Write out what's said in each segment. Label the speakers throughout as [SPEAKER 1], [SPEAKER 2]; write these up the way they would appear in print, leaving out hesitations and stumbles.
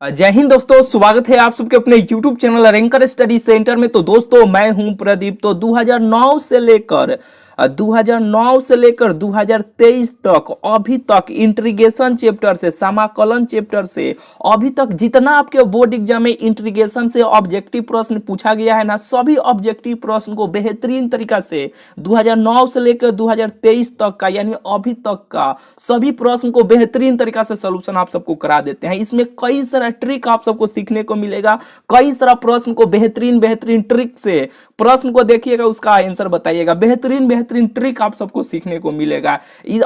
[SPEAKER 1] जय हिंद दोस्तों, स्वागत है आप सबके अपने YouTube channel ranker study centre में। तो दोस्तों मैं हूं प्रदीप। तो 2009 से लेकर 2023 तक अभी तक इंट्रीगेशन चैप्टर से, समाकलन चैप्टर से अभी तक जितना आपके बोर्ड एग्जाम में इंट्रीगेशन से ऑब्जेक्टिव प्रश्न पूछा गया है ना, सभी ऑब्जेक्टिव प्रश्न को बेहतरीन तरीका से 2009 से लेकर 2023 तक का, यानी अभी तक का सभी प्रश्न को बेहतरीन तरीका से सॉल्यूशन आप सबको करा देते हैं। इसमें कई सारा ट्रिक आप सबको सीखने को मिलेगा, कई सारा प्रश्न को बेहतरीन बेहतरीन ट्रिक से प्रश्न को देखिएगा, उसका आंसर बताइएगा। बेहतरीन बेहतरीन ट्रिक आप सबको सीखने को मिलेगा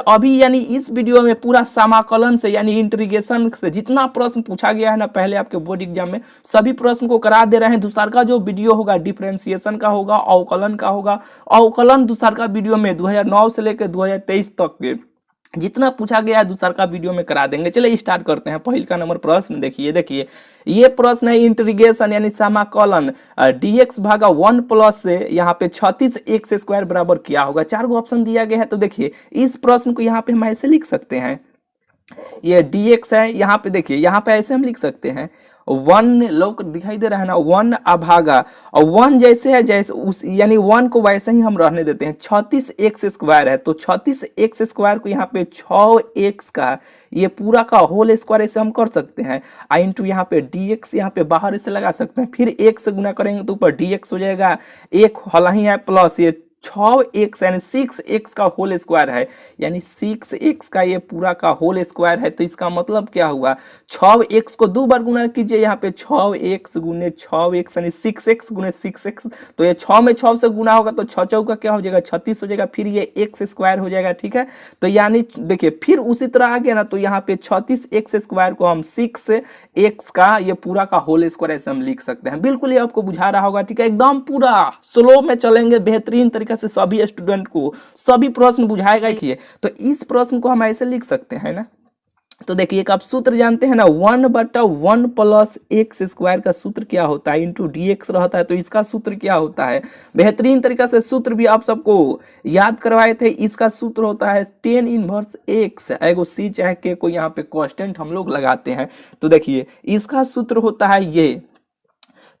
[SPEAKER 1] अभी, यानी इस वीडियो में पूरा समाकलन से यानी इंटीग्रेशन से जितना प्रश्न पूछा गया है ना पहले आपके बोर्ड एग्जाम में, सभी प्रश्न को करा दे रहे हैं। दूसरा का जो वीडियो होगा डिफरेंशिएशन का होगा, अवकलन का होगा। अवकलन दूसरा का वीडियो में 2009 से लेकर 2023 तक के जितना पूछा गया है दूसरा का वीडियो में करा देंगे। चलिए स्टार्ट करते हैं। पहले का नंबर प्रश्न देखिए ये प्रश्न है इंटीग्रेशन यानी समाकलन dx भागा 1 प्लस से यहाँ पे 36 x स्क्वायर बराबर क्या होगा। चार गो ऑप्शन दिया गया है। तो देखिए इस प्रश्न को यहाँ पे हम ऐसे लिख सकते हैं, ये dx है, यहाँ पे देखिए यहाँ पे ऐसे हम लिख सकते हैं 1 लोग दिखाई दे रहा है ना, 1 अभागा, और 1 जैसे है जैसे उस यानी 1 को वैसे ही हम रहने देते हैं। 36 एक्स स्क्वायर है तो 36 एक्स स्क्वायर को यहाँ पे 6x का ये पूरा का होल स्क्वायर ऐसे हम कर सकते हैं। इंटू यहाँ पे dx यहाँ पे बाहर इसे लगा सकते हैं, फिर 1 से गुना करेंगे तो ऊपर dx हो जाएगा, एक हला ही है प्लस ये 6x यानी 6x का होल स्क्वायर है, यानी 6x का ये पूरा का होल स्क्वायर है। तो इसका मतलब क्या हुआ, 6x को दो बार गुना कीजिए, यहाँ पे 6x गुने 6x यानी 6x गुने 6x, तो ये 6 में 6 से गुना होगा तो 6 चौका क्या हो जाएगा 36 हो जाएगा, फिर ये x स्क्वायर हो जाएगा। ठीक है, तो यानी देखिए फिर उसी तरह आ गया ना, तो यहाँ पे 36x स्क्वायर को हम 6x का ये पूरा का होल स्क्वायर ऐसे हम लिख सकते हैं। बिल्कुल ये आपको बुझा रहा होगा। ठीक है, एकदम पूरा स्लो में चलेंगे, बेहतरीन तरीके से सभी स्टूडेंट को सभी प्रश्न बुझाएगा ही। तो इस प्रश्न को हम ऐसे लिख सकते हैं ना, तो देखिए एक आप सूत्र जानते हैं ना, 1/1 प्लस एक्स स्क्वायर का सूत्र क्या होता है, इंटू dx रहता है। तो इसका सूत्र क्या होता है, बेहतरीन तरीका से सूत्र भी आप सबको याद करवाए थे। इसका सूत्र होता है tan इनवर्स x, एगो c चाहे k को यहाँ पे कांस्टेंट हम लोग लगाते हैं। तो देखिए इसका सूत्र होता है ये,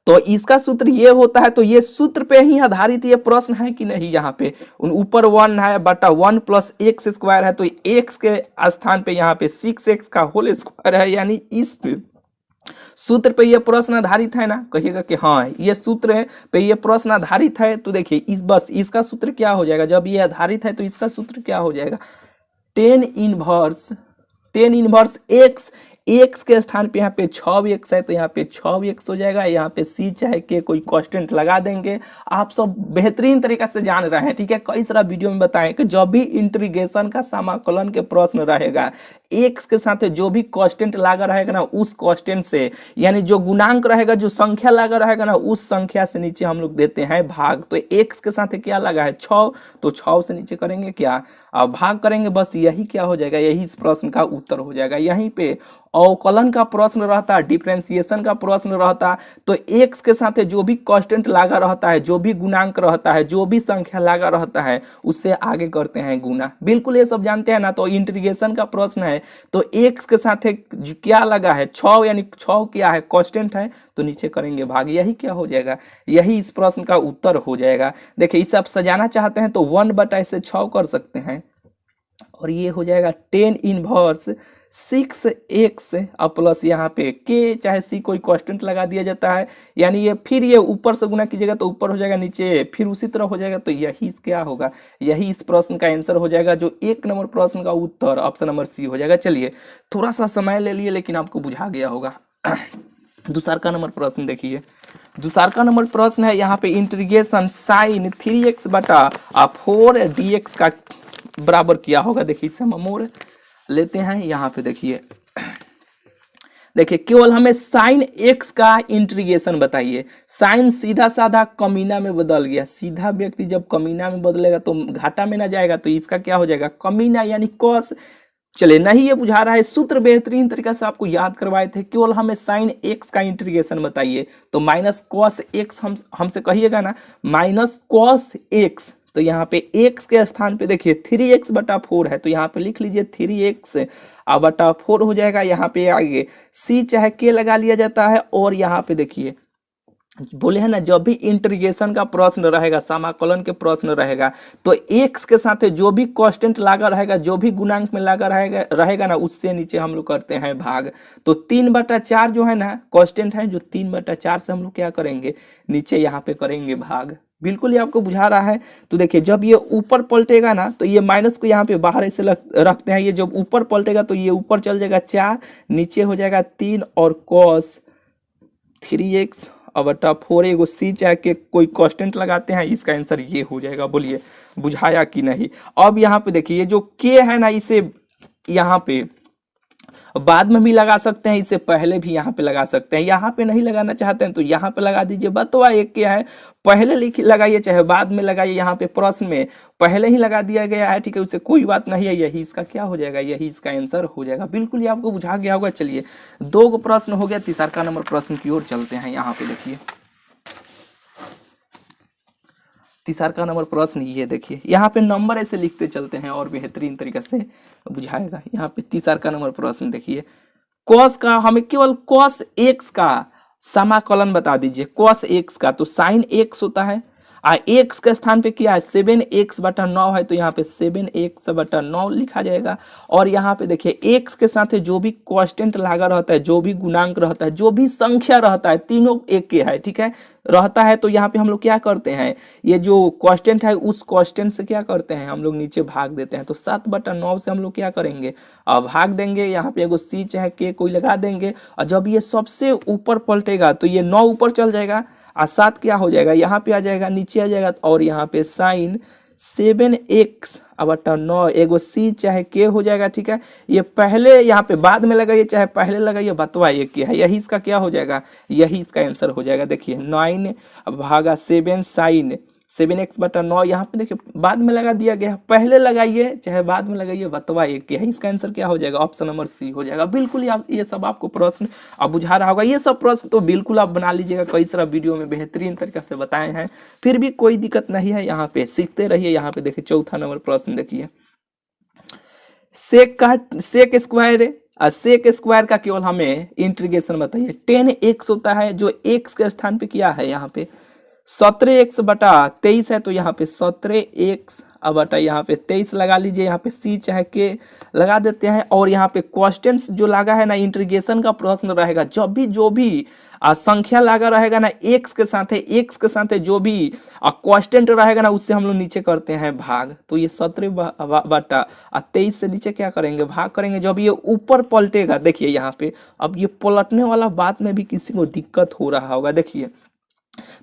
[SPEAKER 1] तो इसका सूत्र ये होता है। तो ये सूत्र पे ही आधारित ये प्रश्न है कि नहीं, यहाँ पे ऊपर 1 है बटा 1 प्लस एक्स स्क्वायर है, तो x के स्थान पे यहाँ पे 6x का होल स्क्वायर है, यानी इस सूत्र पे ये प्रश्न आधारित है ना। कहिएगा कि हाँ ये सूत्र पे ये प्रश्न आधारित है। तो देखिए इस बस इसका सूत्र क्या हो जाएगा, जब ये आधारित है तो इसका सूत्र क्या हो जाएगा, tan इनवर्स x के स्थान पे यहाँ पे 6x है तो यहाँ पे 6x हो जाएगा, यहाँ पे c चाहे के कोई कांस्टेंट लगा देंगे। आप सब बेहतरीन तरीके से जान रहे हैं। ठीक है, कई सारा वीडियो में बताएं कि जब भी इंटीग्रेशन का समाकलन के प्रश्न रहेगा, x के साथ जो भी कांस्टेंट लगा रहेगा ना, उस कांस्टेंट से यानी जो गुणांक रहेगा, जो संख्या लगा रहेगा ना, उस संख्या से नीचे हम लोग देते हैं भाग। तो x के साथ क्या लगा है 6, तो 6 से नीचे करेंगे क्या, भाग करेंगे। बस यही क्या हो जाएगा, यही इस प्रश्न का उत्तर हो जाएगा। यहीं पे अवकलन का प्रश्न रहता है, डिफरेंशिएशन का प्रश्न रहता, तो x के साथ जो भी कांस्टेंट लगा रहता है, जो भी गुणांक रहता है, जो भी संख्या लगा रहता है, उससे आगे करते हैं गुना। बिल्कुल ये सब जानते हैं ना। तो इंटीग्रेशन का प्रश्न है तो x के साथ क्या लगा है 6, यानी 6 क्या है कांस्टेंट है, तो नीचे करेंगे भाग। यही क्या हो जाएगा, यही इस प्रश्न का उत्तर हो जाएगा। देखिए इसे आप सजाना चाहते हैं तो 1/6 कर सकते हैं, और ये हो जाएगा tan इनवर्स 6x प्लस यहाँ पे k चाहे c कोई कांस्टेंट लगा दिया जाता है, यानी ये फिर ये ऊपर से गुना कीजिएगा तो ऊपर हो जाएगा, नीचे फिर उसी तरह हो जाएगा। तो यही क्या होगा, यही इस प्रश्न का आंसर हो जाएगा, जो 1 नंबर प्रश्न का उत्तर ऑप्शन नंबर सी हो जाएगा। चलिए थोड़ा सा समय ले लिए लेकिन आपको बुझा गया होगा। दूसरा का नंबर प्रश्न देखिए, दूसरा का नंबर प्रश्न है यहाँ पे इंटीग्रेशन sin 3x बटा 4 dx का बराबर क्या होगा। देखिए इससे हम मोड़ लेते हैं। यहाँ पे देखिए केवल हमें साइन x का इंटीग्रेशन बताइए। साइन सीधा साधा कमीना में बदल गया, सीधा व्यक्ति जब कमीना में बदलेगा तो घाटा में ना जाएगा, तो इसका क्या हो जाएगा कमीना यानी कॉस। चले नहीं ये बुझा रहा है, सूत्र बेहतरीन तरीका से आपको याद करवाए थे। केवल हमें साइन x का इंटीग्रेशन बताइए, तो माइनस कॉस x हमसे कहिएगा ना, माइनस कॉस x तो यहाँ पे x के स्थान पे देखिए 3x/4 है, तो यहाँ पे लिख लीजिए 3x/4 हो जाएगा। यहाँ पे आगे c चाहे k लगा लिया जाता है। और यहाँ पे देखिए बोले हैं ना, जब भी इंटीग्रेशन का प्रश्न रहेगा, समाकलन के प्रश्न रहेगा, तो x के साथ जो भी कांस्टेंट लगा रहेगा, जो भी गुणांक में लगा रहेगा ना, उससे नीचे हम लोग करते हैं भाग। तो 3/4 जो है ना कांस्टेंट है, जो 3/4 से हम लोग क्या करेंगे, नीचे यहाँ पे करेंगे भाग। बिल्कुल ये आपको बुझा रहा है। तो देखिए जब ये ऊपर पलटेगा ना, तो ये माइनस को यहाँ पे बाहर ऐसे रखते हैं, ये जब ऊपर पलटेगा तो ये ऊपर चल जाएगा 4, नीचे हो जाएगा 3 और cos 3x/4 एगो सी चाहे के कोई कांस्टेंट लगाते हैं, इसका आंसर ये हो जाएगा। बोलिए बुझाया कि नहीं। अब यहाँ पे देखिए ये जो k है ना, इसे यहाँ पे बाद में भी लगा सकते हैं, इससे पहले भी यहाँ पे लगा सकते हैं। यहाँ पे नहीं लगाना चाहते हैं तो यहाँ पे लगा दीजिए। बतवा एक क्या है, पहले लिख लगाइए चाहे बाद में लगाइए, यहाँ पे प्रश्न में पहले ही लगा दिया गया है, ठीक है, उससे कोई बात नहीं है। यही इसका क्या हो जाएगा, यही इसका आंसर हो जाएगा। बिल्कुल ये आपको बुझा गया होगा। चलिए 2 प्रश्न हो गया, तीसरा नंबर प्रश्न की ओर चलते हैं। यहाँ पे देखिए तीसरा नंबर प्रश्न ये देखिए, यहाँ पे नंबर ऐसे लिखते चलते हैं और बेहतरीन तरीके से बुझाएगा। यहाँ पे तीसरा नंबर प्रश्न देखिए, कॉस का हमें केवल cos x का समाकलन बता दीजिए। cos x का तो sin x होता है, x के स्थान पे क्या है 7x/9 है, तो यहाँ पे 7x/9 लिखा जाएगा। और यहाँ पे देखिए x के साथ जो भी कांस्टेंट लगा रहता है, जो भी गुणांक रहता है, जो भी संख्या रहता है, तीनों एक के है, ठीक है, रहता है, तो यहाँ पे हम लोग क्या करते हैं, ये जो कांस्टेंट है उस कांस्टेंट से क्या करते हैं, हम लोग नीचे भाग देते हैं। तो 7/9 से हम लोग क्या करेंगे, भाग देंगे। यहाँ पे एगो c चाहे k कोई लगा देंगे, और जब ये सबसे ऊपर पलटेगा तो ये 9 ऊपर चल जाएगा, और 7 क्या हो जाएगा, यहाँ पे आ जाएगा, नीचे आ जाएगा। और यहाँ पे साइन 7x/9 एगो c चाहे k हो जाएगा, ठीक है। ये पहले यहाँ पे बाद में लगाइए चाहे पहले लगाइए, बतवा ये क्या है, यही इसका क्या हो जाएगा, यही इसका आंसर हो जाएगा। देखिए 9/7 साइन 7x/9, यहाँ पे देखिए बाद में लगा दिया गया, पहले लगाइए चाहे बाद में लगाइए, बतवा एक क्या है, इसका आंसर क्या हो जाएगा, ऑप्शन नंबर सी हो जाएगा। बिल्कुल ये सब आपको प्रश्न अब बुझा रहा होगा। ये सब प्रश्न तो बिल्कुल आप बना लीजिएगा, कई सारा वीडियो में बेहतरीन तरीके से बताए हैं, फिर भी कोई दिक्कत नहीं है, यहाँ पे सीखते रहिए। यहाँ पे देखिए चौथा नंबर प्रश्न देखिए, सेक स्क्वायर का केवल हमें इंटीग्रेशन बताइए। 10x होता है, जो x के स्थान पे क्या है, यहाँ पे 17x/23 है, तो यहाँ पे 17x यहाँ पे 23 लगा लीजिए। यहाँ पे c चाहे k लगा देते हैं। और यहाँ पे कांस्टेंट्स जो लगा है ना, इंटीग्रेशन का प्रश्न रहेगा, जब भी जो भी संख्या लगा रहेगा ना x के साथ जो भी कांस्टेंट रहेगा ना, उससे हम लोग नीचे करते हैं भाग। तो ये 17/23 से नीचे क्या करेंगे, भाग करेंगे। जब ये ऊपर पलटेगा, देखिए यहाँ पे अब ये पलटने वाला बात में भी किसी को दिक्कत हो रहा होगा, देखिए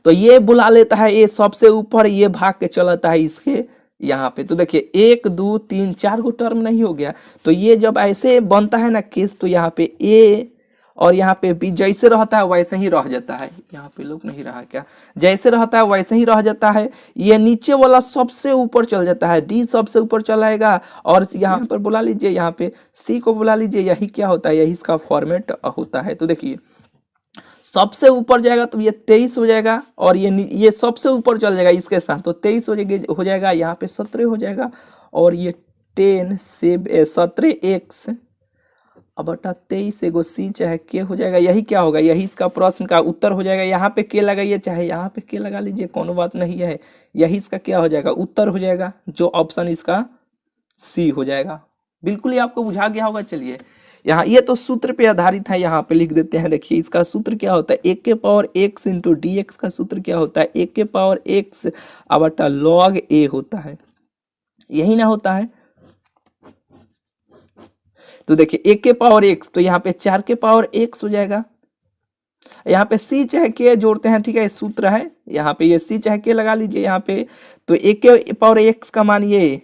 [SPEAKER 1] तो ये बुला लेता है, ये सबसे ऊपर ये भाग के चलाता है इसके यहाँ पे। तो देखिए 1 2 3 4 गो टर्म नहीं हो गया, तो ये जब ऐसे बनता है ना केस, तो यहाँ पे ए और यहाँ पे बी जैसे रहता है वैसे ही रह जाता है। यहाँ पे लोग नहीं रहा क्या, जैसे रहता है वैसे ही रह जाता है। ये नीचे वाला सबसे ऊपर चल जाता है, डी सबसे ऊपर चलाएगा। और यहाँ पर बुला लीजिए, यहाँ पे सी को बुला लीजिए, यही क्या होता है, यही इसका फॉर्मेट होता है। तो देखिए सबसे ऊपर जाएगा तो ये 23 हो जाएगा, और ये सबसे ऊपर चल जाएगा इसके साथ, तो 23 हो जाएगा। यहाँ पे 17 हो जाएगा, और ये 10 से 17x/23 एगो सी चाहे के हो जाएगा। यही क्या होगा, यही इसका प्रश्न का उत्तर हो जाएगा। यहाँ पे के लगाइए चाहे यहाँ पे के लगा लीजिए, कोनो बात नहीं है, यही इसका क्या हो जाएगा, उत्तर हो जाएगा, जो ऑप्शन इसका सी हो जाएगा। बिल्कुल ही आपको बुझा गया होगा। चलिए यहाँ ये तो सूत्र पे आधारित है, यहाँ पे लिख देते हैं। देखिए इसका सूत्र क्या होता है, 1x इंटू dx का सूत्र क्या होता है, 1x log a होता है, यही ना होता है। तो देखिए 1x, तो यहाँ पे 4x हो जाएगा। यहाँ पे c चाहे k जोड़ते हैं, ठीक है, सूत्र है। यहाँ पे ये c चाहे k लगा लीजिए यहाँ पे, तो 1x का मान ये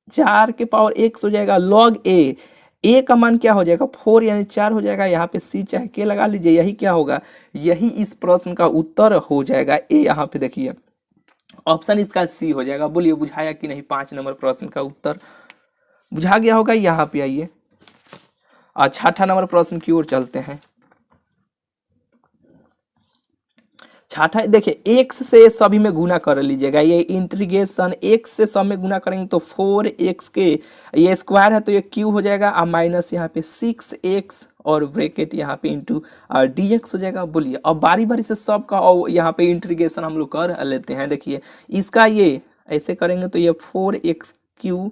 [SPEAKER 1] 4x हो जाएगा, log a का मान क्या हो जाएगा 4 यानी 4 हो जाएगा। यहाँ पे c चाहे k लगा लीजिए, यही क्या होगा, यही इस प्रश्न का उत्तर हो जाएगा ए। यहाँ पे देखिए ऑप्शन इसका सी हो जाएगा। बोलिए बुझाया कि नहीं, 5 नंबर प्रश्न का उत्तर बुझा गया होगा। यहाँ पे आइए 6ठा नंबर प्रश्न की ओर चलते हैं। छठा देखिए x से सभी में गुना कर लीजिएगा, ये इंटीग्रेशन x से सब में गुना करेंगे तो 4x के ये स्क्वायर है तो ये q हो जाएगा और माइनस यहाँ पे 6x और ब्रैकेट यहाँ पे इंटू dx हो जाएगा। बोलिए अब बारी बारी से सब का और यहाँ पे इंटीग्रेशन हम लोग कर लेते हैं। देखिए इसका ये ऐसे करेंगे तो ये 4x³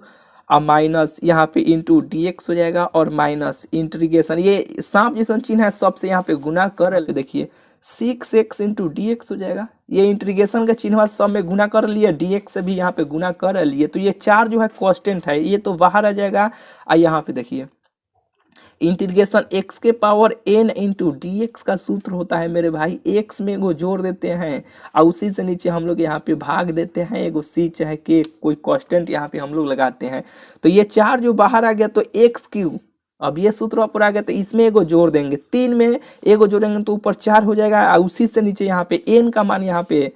[SPEAKER 1] और माइनस यहाँ पे इंटू dx हो जाएगा और माइनस इंटीग्रेशन ये सांप जैसा चिन्ह है सबसे यहाँ पे गुना कर ले। देखिए 6x इंटू dx हो जाएगा, ये इंटीग्रेशन का चिन्ह सब में गुना कर लिए, dx से भी यहाँ पे गुना कर लिए तो ये 4 जो है कांस्टेंट है ये तो बाहर आ जाएगा। और यहाँ पे देखिए इंटीग्रेशन x के पावर n इंटू dx का सूत्र होता है मेरे भाई, x में एगो जोड़ देते हैं और उसी से नीचे हम लोग यहाँ पे भाग देते हैं, एगो c चाहे k कोई कांस्टेंट यहाँ पे हम लोग लगाते हैं तो ये 4 जो बाहर आ गया तो x³। अब ये सूत्र ऊपर आ गया तो इसमें एगो जोड़ देंगे, 3 में एगो जोड़ेंगे तो ऊपर 4 हो जाएगा और उसी से नीचे यहाँ पे n का मान यहाँ पे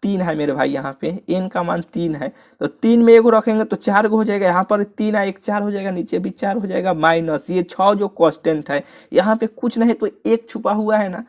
[SPEAKER 1] 3 है मेरे भाई, यहाँ पे n का मान 3 है तो 3 में एगो रखेंगे तो 4 गो हो जाएगा, यहाँ पर 3 है 1 4 हो जाएगा, नीचे भी 4 हो जाएगा माइनस ये 6 जो कांस्टेंट है यहाँ पे कुछ नहीं तो 1 छुपा हुआ है ना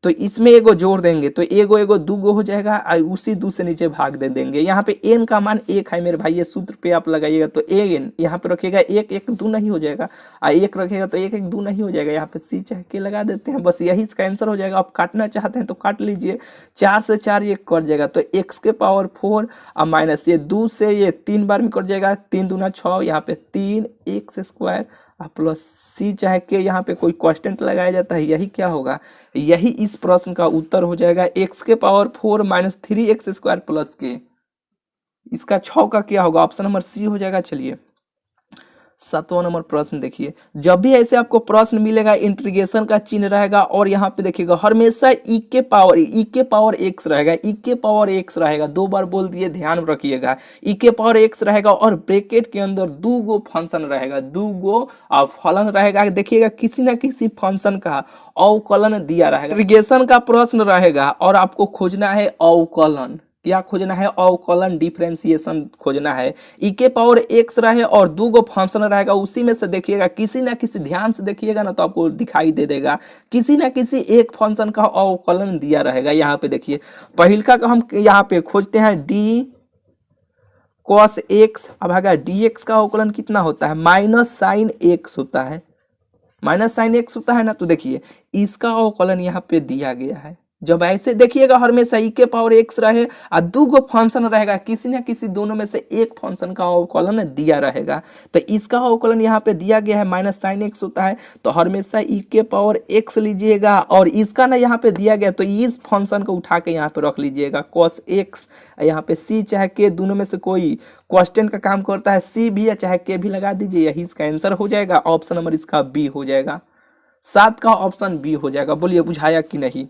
[SPEAKER 1] तो इसमें एगो जोड़ देंगे तो एगो एगो 2 गो हो जाएगा और उसी 2 से नीचे भाग दे देंगे। यहाँ पे n का मान 1 है मेरे भाई, ये सूत्र पे आप लगाइएगा तो n यहाँ पे रखिएगा 1 1 2 नहीं हो जाएगा और 1 रखेगा तो 1 1 2 नहीं हो जाएगा, यहाँ पे c चाहे के लगा देते हैं, बस यही इसका आंसर हो जाएगा। आप काटना चाहते हैं तो काट लीजिए, 4 से 4 ये कट जाएगा तो x के पावर 4 और माइनस ये 2 से ये 3 बार में कट जाएगा, 3 दूना 6 यहाँ पे 3 x² प्लस c चाहे के यहाँ पे कोई कांस्टेंट लगाया जाता है, यही क्या होगा, यही इस प्रश्न का उत्तर हो जाएगा x के पावर 4 माइनस 3x² प्लस के। इसका 6 का क्या होगा, ऑप्शन नंबर सी हो जाएगा। चलिए 7वां नंबर प्रश्न देखिए, जब भी ऐसे आपको प्रश्न मिलेगा इंटीग्रेशन का चिन्ह रहेगा और यहाँ पे देखिएगा हमेशा e के पावर x रहेगा, e के पावर x रहेगा, 2 बार बोल दिए ध्यान रखिएगा, e के पावर x रहेगा और ब्रैकेट के अंदर 2 गो फंक्शन रहेगा, 2 गो फलन रहेगा। देखिएगा किसी ना किसी फंक्शन का अवकलन दिया रहेगा, इंटीग्रेशन का प्रश्न रहेगा और आपको खोजना है अवकलन, क्या खोजना है, अवकलन डिफरेंशिएशन खोजना है। e के पावर x रहे और 2 गो फंक्शन रहेगा, उसी में से देखिएगा किसी ना किसी, ध्यान से देखिएगा ना तो आपको दिखाई दे देगा, किसी ना किसी एक फंक्शन का अवकलन दिया रहेगा। यहाँ पे देखिए पहिलका का हम यहाँ पे खोजते हैं d cos x, अब आगे dx का अवकलन कितना होता है, माइनस साइन x होता है, माइनस साइन x होता है ना। तो देखिए इसका अवकलन यहाँ पे दिया गया है। जब ऐसे देखिएगा हमेशा e के पावर x रहे और 2 गो फंक्शन रहेगा, किसी ना किसी दोनों में से एक फंक्शन का अवकलन दिया रहेगा तो इसका अवकलन यहाँ पे दिया गया है माइनस साइन x होता है तो हमेशा e के पावर x लीजिएगा और इसका ना यहाँ पे दिया गया तो इस फंक्शन को उठा के यहाँ पे रख लीजिएगा cos x, यहाँ पे c चाहे k दोनों में से कोई कांस्टेंट का काम करता है, c भी या चाहे k भी लगा दीजिए, यही इसका आंसर हो जाएगा। ऑप्शन नंबर इसका बी हो जाएगा, 7 का ऑप्शन बी हो जाएगा। बोलिए बुझाया कि नहीं।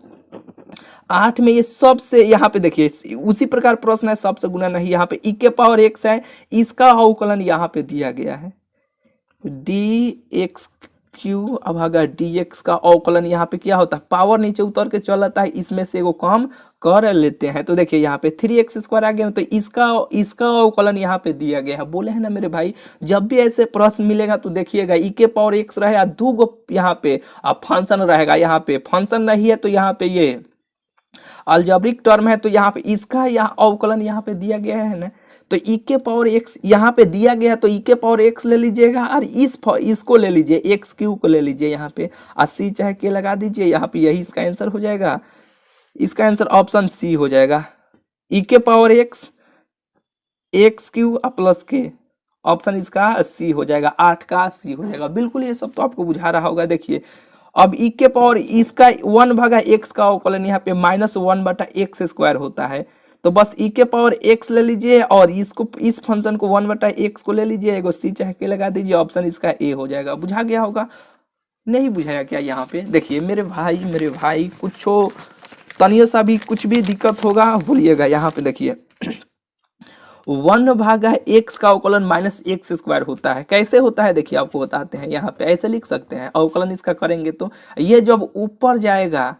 [SPEAKER 1] 8 में ये सबसे यहाँ पे देखिए उसी प्रकार प्रश्न है, सबसे गुना नहीं, यहाँ पे e के पावर x है, इसका अवकलन यहाँ पे दिया गया है dx³, अब अगर dx का अवकलन यहाँ पे क्या होता है, पावर नीचे उतर के चल आता है, इसमें से एगो कम कर लेते हैं तो देखिए यहाँ पे 3x² आ गया तो इसका अवकलन यहाँ पे दिया गया है। बोले हैं ना मेरे भाई जब भी ऐसे प्रश्न मिलेगा तो देखिएगा e के पावर x रहेगा, 2 गो यहाँ पे फंक्शन रहेगा, यहाँ पे फंक्शन नहीं है तो यहाँ पे ये अलजेब्रिक टर्म है तो यहाँ पे इसका यहाँ अवकलन यहाँ पे दिया गया है ना, तो e के पावर x यहाँ पे दिया गया है तो e के पावर x ले लीजिएगा और इसको ले लीजिए x³ को ले लीजिए यहाँ पे और c चाहे के लगा दीजिए, यहाँ पे यही इसका आंसर हो जाएगा। इसका आंसर ऑप्शन सी हो जाएगा, e के power x³ plus k, option इसका सी हो जाएगा, 8 का सी हो जाएगा। बिल्कुल ये सब तो आपको बुझा रहा होगा। देखिए अब e के पावर इसका 1/x का अवकलन यहाँ पे -1/x² होता है तो बस e के पावर x ले लीजिए और इसको इस फंक्शन को 1/x को ले लीजिए, एगो c चाहे के लगा दीजिए, ऑप्शन इसका ए हो जाएगा। बुझा गया होगा, नहीं बुझाया क्या। यहाँ पे देखिए मेरे भाई कुछ तनियो सा भी कुछ भी दिक्कत होगा भूलिएगा। यहाँ पे देखिए 1/x का अवकलन -x² होता है, कैसे होता है देखिए आपको बताते हैं। यहाँ पे ऐसे लिख सकते हैं, अवकलन इसका करेंगे तो ये जब ऊपर जाएगा,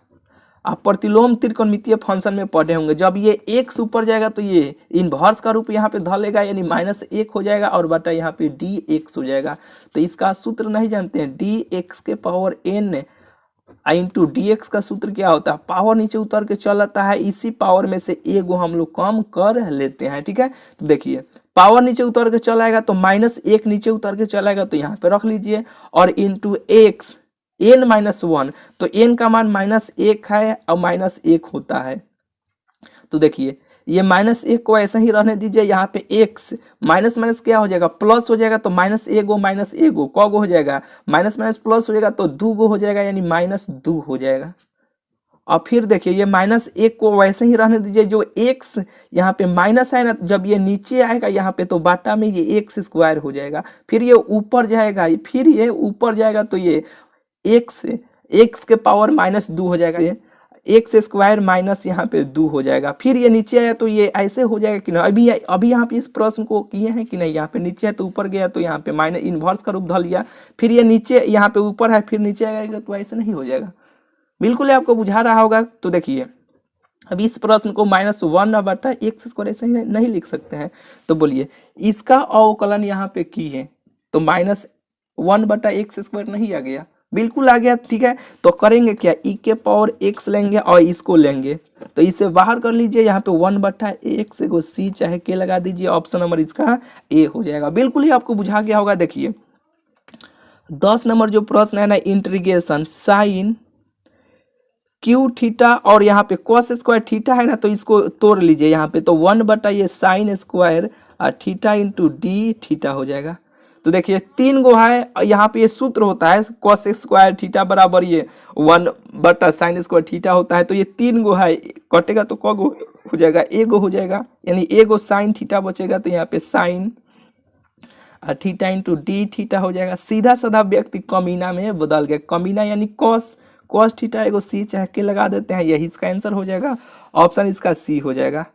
[SPEAKER 1] आप प्रतिलोम त्रिकोणमितीय फंक्शन में पढ़े होंगे, जब ये x ऊपर जाएगा तो ये इनवर्स का रूप यहाँ पे धर लेगा यानी -1 हो जाएगा और बटा यहाँ पे dx हो जाएगा। तो इसका सूत्र नहीं जानते हैं, dx के power n into d x का सूत्र क्या होता है, पावर नीचे उतर के चल आता है, इसी पावर में से एगो हम लोग कम कर लेते हैं। ठीक है, तो देखिए पावर नीचे उतर के चल आएगा तो -1 नीचे उतर के चल आएगा तो यहाँ पे रख लीजिए, और इंटू एक्स n-1, तो n का मान -1 है और -1 होता है। तो देखिए ये -1 को ऐसा ही रहने दीजिए, यहाँ पे x माइनस माइनस क्या हो जाएगा, प्लस हो जाएगा, तो -1 क गो हो जाएगा, माइनस माइनस प्लस हो जाएगा तो 2 गो हो जाएगा, यानी -2 हो जाएगा। और फिर देखिए ये -1 को वैसे ही रहने दीजिए, जो x यहाँ पे माइनस है ना, जब ये नीचे आएगा यहाँ पे तो बाटा में ये x² हो जाएगा, फिर ये ऊपर जाएगा, फिर ये ऊपर जाएगा तो ये x के पावर -2 हो जाएगा, x² माइनस यहाँ पे 2 हो जाएगा, फिर ये नीचे आया तो ये ऐसे हो जाएगा कि नहीं, अभी यहाँ पे इस प्रश्न को किए हैं कि नहीं, यहाँ पे नीचे है तो ऊपर गया तो यहाँ पे माइनस इन्वर्स का रूप धर लिया, फिर ये नीचे यहाँ पे ऊपर है फिर नीचे आएगा तो ऐसे नहीं हो जाएगा। बिल्कुल आपको बुझा रहा होगा। तो देखिए अब इस प्रश्न को -1/x² ऐसे ही नहीं लिख सकते हैं, तो बोलिए इसका अवकलन यहाँ पे की है तो -1/x² नहीं आ गया, बिल्कुल आ गया। ठीक है, तो करेंगे क्या, e के पावर x लेंगे और इसको लेंगे, तो इसे बाहर कर लीजिए, यहाँ पे 1/x को c चाहे k लगा दीजिए, ऑप्शन नंबर इसका ए हो जाएगा। बिल्कुल ही आपको बुझा गया होगा। देखिए 10 नंबर जो प्रश्न है ना, इंटीग्रेशन साइन क्यू थीटा और यहाँ पे कॉस स्क्वायर थीटा है ना, तो इसको तोड़ लीजिए यहाँ पे, तो 1/sin² theta into D theta हो जाएगा। तो देखिए 3 गो है, यहाँ पे ये सूत्र होता है कॉस स्क्वायर थीटा बराबर ये 1/sin² थीटा होता है, तो ये 3 गो है, कटेगा तो क गो हो जाएगा, एगो हो जाएगा, यानी एगो साइन थीटा बचेगा, तो यहाँ पे sine theta into D theta हो जाएगा। सीधा साधा व्यक्ति कमीना में बदल गया, कमीना यानी कॉस थीटा एगो सी चाहे के लगा देते हैं, यही इसका आंसर हो जाएगा, ऑप्शन इसका सी हो जाएगा।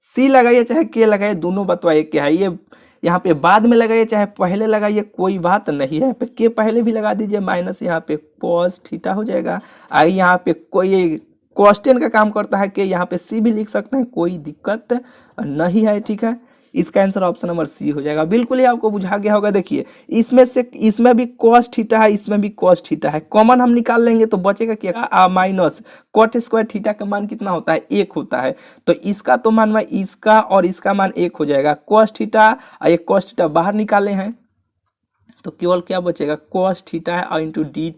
[SPEAKER 1] सी लगाइए चाहे के लगाइए, दोनों बतवा एक क्या है, ये यहाँ पे बाद में लगाइए चाहे पहले लगाइए, कोई बात नहीं है, के पहले भी लगा दीजिए, माइनस यहाँ पे कॉस थीटा हो जाएगा। यहाँ पे कोई कॉस्टेंट का काम करता है कि यहाँ पे सी भी लिख सकते हैं, कोई दिक्कत नहीं है। ठीक है, इसका आंसर ऑप्शन नंबर सी हो जाएगा। बिल्कुल ही आपको बुझा गया होगा। देखिए इसमें भी कॉस थीटा है, इसमें भी कॉस थीटा है, कॉमन हम निकाल लेंगे तो बचेगा क्या, माइनस कॉट स्क्वायर थीटा का मान कितना होता है, 1 होता है, तो इसका तो मान इसका और इसका मान 1 हो जाएगा, कॉस थीटा और ये कॉस थीटा बाहर निकाले हैं तो केवल क्या बचेगा, कॉस थीटा है और इंटू डी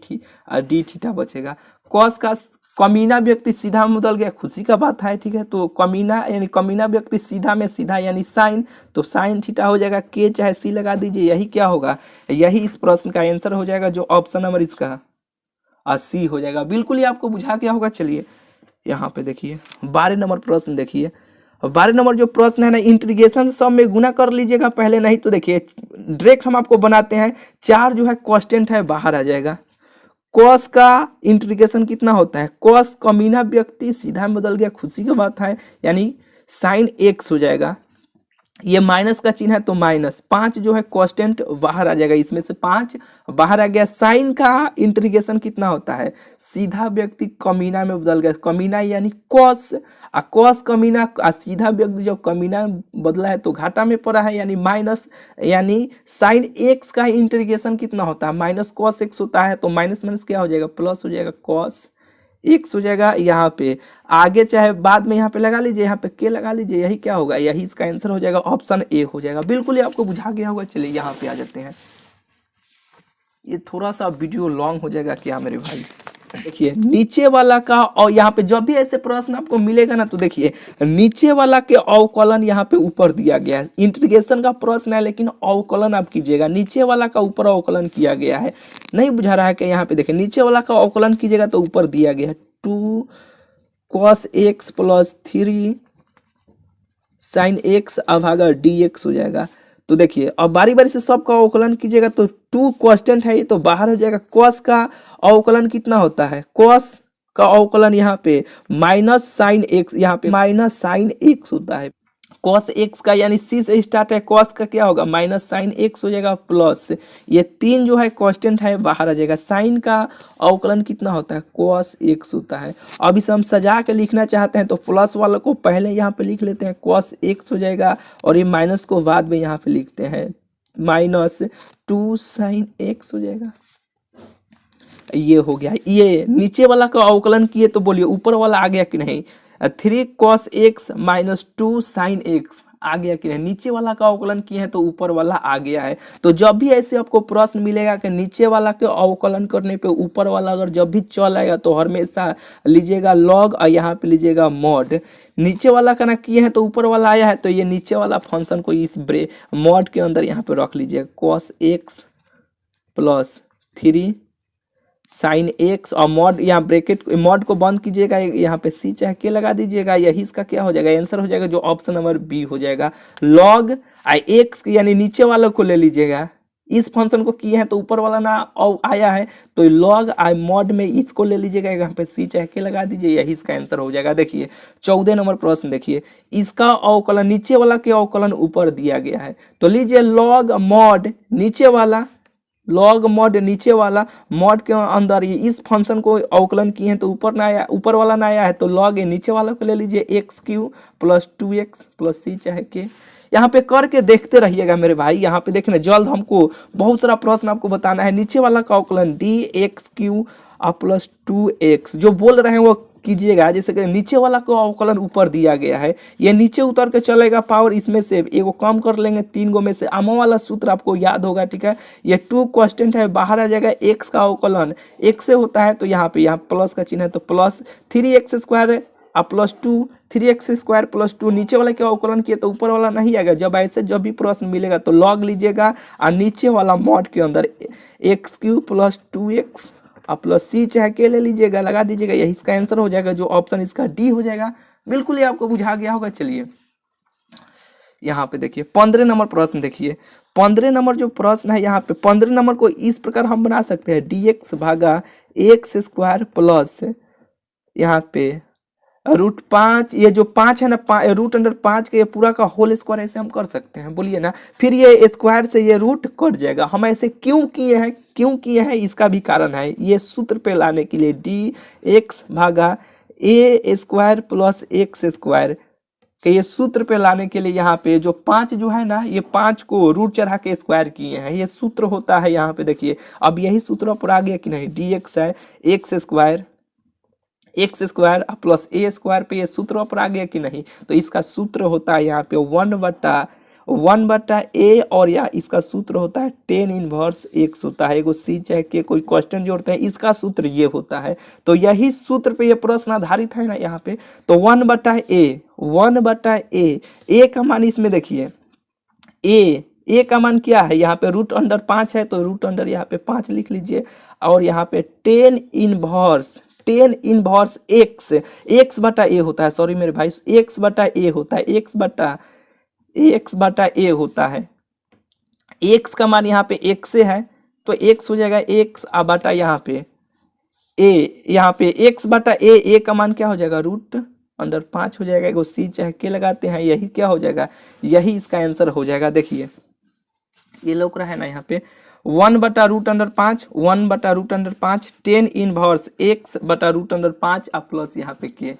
[SPEAKER 1] थीटा बचेगा। कॉस का कमीना व्यक्ति सीधा में बदल गया, खुशी का बात है। ठीक है, तो कमीना यानी कमीना व्यक्ति सीधा में सीधा यानी साइन, तो साइन थीटा हो जाएगा, के चाहे सी लगा दीजिए, यही क्या होगा, यही इस प्रश्न का आंसर हो जाएगा, जो ऑप्शन नंबर इसका सी हो जाएगा। बिल्कुल ही आपको बुझा गया होगा। चलिए यहाँ पे देखिए 12 नंबर प्रश्न देखिए, 12 नंबर जो प्रश्न है ना, इंटीग्रेशन सब में गुना कर लीजिएगा पहले, नहीं तो देखिए डायरेक्ट हम आपको बनाते हैं, 4 जो है कांस्टेंट है बाहर आ जाएगा। कॉस का इंटीग्रेशन कितना होता है, कॉस कमीना व्यक्ति सीधा में बदल गया, खुशी की बात है, यानी साइन x हो जाएगा, ये माइनस का चिन्ह है तो -5 जो है कांस्टेंट बाहर आ जाएगा, इसमें से 5 बाहर आ गया। साइन का इंटीग्रेशन कितना होता है, सीधा व्यक्ति कमीना में बदल गया, कमीना यानी कॉस, कॉस कमीना, सीधा व्यक्ति जब कमीना बदला है तो घाटा में पड़ा है, यानी माइनस, यानी साइन x का इंटीग्रेशन कितना होता है, माइनस कॉस x होता है, तो माइनस माइनस क्या हो जाएगा, प्लस हो जाएगा, कॉस x हो जाएगा। यहाँ पे आगे चाहे बाद में यहाँ पे लगा लीजिए, यहाँ पे के लगा लीजिए, यही क्या होगा, यही इसका आंसर हो जाएगा, ऑप्शन ए हो जाएगा। बिल्कुल ही आपको बुझा गया होगा। चलिए यहाँ पे आ जाते हैं, ये थोड़ा सा वीडियो लॉन्ग हो जाएगा क्या मेरे भाई। देखिए नीचे वाला का, और यहाँ पे जब भी ऐसे प्रश्न आपको मिलेगा ना, तो देखिए नीचे वाला के अवकलन यहाँ पे ऊपर दिया गया है, इंटीग्रेशन का प्रश्न है लेकिन अवकलन आप कीजिएगा, नीचे वाला का ऊपर अवकलन किया गया है, नहीं बुझा रहा है कि यहाँ पे देखिए नीचे वाला का अवकलन कीजिएगा तो ऊपर दिया गया है 2 cos x + 3 sin x अभागा dx हो जाएगा। तो देखिए अब बारी बारी से सबका अवकलन कीजिएगा, तो 2 कांस्टेंट है ये तो बाहर हो जाएगा। कॉस का अवकलन कितना होता है, कॉस का अवकलन यहाँ पे -sin x, यहाँ पे -sin x होता है, कॉस x का यानी c से स्टार्ट है, कॉस का क्या होगा -sin x हो जाएगा, प्लस ये 3 जो है कांस्टेंट है बाहर आ जाएगा। साइन का अवकलन कितना होता है, cos x होता है। अब इसे हम सजा के लिखना चाहते हैं तो प्लस वाला को पहले यहाँ पे लिख लेते हैं, cos x हो जाएगा, और ये माइनस को बाद में यहाँ पे लिखते हैं, -2 sin x हो जाएगा। ये हो गया। ये नीचे वाला का अवकलन किए तो बोलिए ऊपर वाला आ गया कि नहीं। 3 cos x minus 2 sin x आ गया कि नहीं। नीचे वाला का अवकलन किए हैं तो ऊपर वाला आ गया है। तो जब भी ऐसे आपको प्रश्न मिलेगा कि नीचे वाला के अवकलन करने पे ऊपर वाला अगर जब भी चल आएगा तो हमेशा लीजिएगा लॉग और यहाँ पे लीजिएगा मॉड। नीचे वाला का ना किए हैं तो ऊपर वाला आया है, तो ये नीचे वाला फंक्शन को इस मॉड के अंदर यहाँ पे रख लीजिएगा। cos x plus 3 sin x और मॉड, यहाँ ब्रैकेट मॉड को बंद कीजिएगा, यहाँ पे सी चाहे के लगा दीजिएगा। यही इसका क्या हो जाएगा, आंसर हो जाएगा, जो ऑप्शन नंबर बी हो जाएगा। लॉग x यानी नीचे वाले को ले लीजिएगा। इस फंक्शन को किए हैं तो ऊपर वाला ना आया है, तो लॉग आई मॉड में इसको ले लीजिएगा, यहाँ पे सी चाहे के लगा दीजिए, यही इसका आंसर हो जाएगा। देखिए 14 नंबर प्रश्न देखिए, इसका अवकलन नीचे वाला के अवकलन ऊपर दिया गया है, तो लीजिए लॉग मॉड नीचे वाला, लॉग मॉड नीचे वाला, मॉड के अंदर ये इस फंक्शन को अवकलन किए हैं तो ऊपर ना आया, ऊपर वाला ना आया है, तो लॉग नीचे वाला को ले लीजिए x³ प्लस 2x प्लस सी चाहे के। यहाँ पे करके देखते रहिएगा मेरे भाई। यहाँ पे देखना जल्द हमको बहुत सारा प्रश्न आपको बताना है। नीचे वाला का अवकलन dx³ प्लस 2x जो बोल रहे हैं वो कीजिएगा। जैसे कि नीचे वाला को अवकलन ऊपर दिया गया है, ये नीचे उतर के चलेगा पावर, इसमें से एगो कम कर लेंगे 3 गो में से। आमा वाला सूत्र आपको याद होगा, ठीक है। ये 2 कांस्टेंट है, बाहर आ जाएगा। x का अवकलन x से होता है, तो यहाँ पे यहाँ प्लस का चिन्ह है, तो plus 3x² plus 2 3x² plus 2। नीचे वाला के अवकलन किए तो ऊपर वाला नहीं आएगा। जब ऐसे जब भी प्रश्न मिलेगा तो लॉग लीजिएगा और नीचे वाला मॉड के अंदर x³ प्लस 2x प्लस सी चाहे के ले लीजिएगा, लगा दीजिएगा, यही इसका आंसर हो जाएगा, जो ऑप्शन इसका डी हो जाएगा। बिल्कुल ये आपको बुझा गया होगा। चलिए यहाँ पे देखिए 15 नंबर प्रश्न देखिए। 15 नंबर जो प्रश्न है, यहाँ पे 15 नंबर को इस प्रकार हम बना सकते हैं, dx भागा x² प्लस यहाँ पे √5, ये जो 5 है ना, √5 के ये पूरा का होल स्क्वायर ऐसे हम कर सकते हैं, बोलिए ना। फिर ये स्क्वायर से ये रूट कट जाएगा। हम ऐसे क्यों किए हैं इसका भी कारण है। ये सूत्र पे लाने के लिए dx भागा a² प्लस x² के ये सूत्र पे लाने के लिए यहाँ पे जो 5 जो है ना, ये 5 को रूट चढ़ा के स्क्वायर किए हैं, ये सूत्र होता है। यहाँ पे देखिए अब यही सूत्र पर आ गया कि नहीं, dx है x² प्लस a² पे ये सूत्र पर आ गया कि नहीं। तो इसका सूत्र होता है यहाँ पे 1/a और या इसका सूत्र होता है tan इनवर्स x होता है। एगो सी चाहे के कोई क्वेश्चन जोड़ते हैं, इसका सूत्र ये होता है। तो यही सूत्र पे ये प्रश्न आधारित है ना यहाँ पे। तो 1/a a का मान इसमें देखिए, a का मान क्या है, यहाँ पे √5 है, तो √, यहाँ पे 5 लिख लीजिए। और यहाँ पे tan इनवर्स x/a होता है, सॉरी मेरे भाई, x/a होता है, x/a होता है। x का मान यहाँ पे x से है, तो x हो जाएगा x बटा यहाँ पे a, यहाँ पे x/a का मान क्या हो जाएगा, √5 हो जाएगा। एगो सी चाहे के लगाते हैं, यही क्या हो जाएगा, यही इसका आंसर हो जाएगा। देखिए ये लोग रहा है ना यहाँ पे 1/√5 tan इनवर्स x/√5 प्लस यहाँ पे के।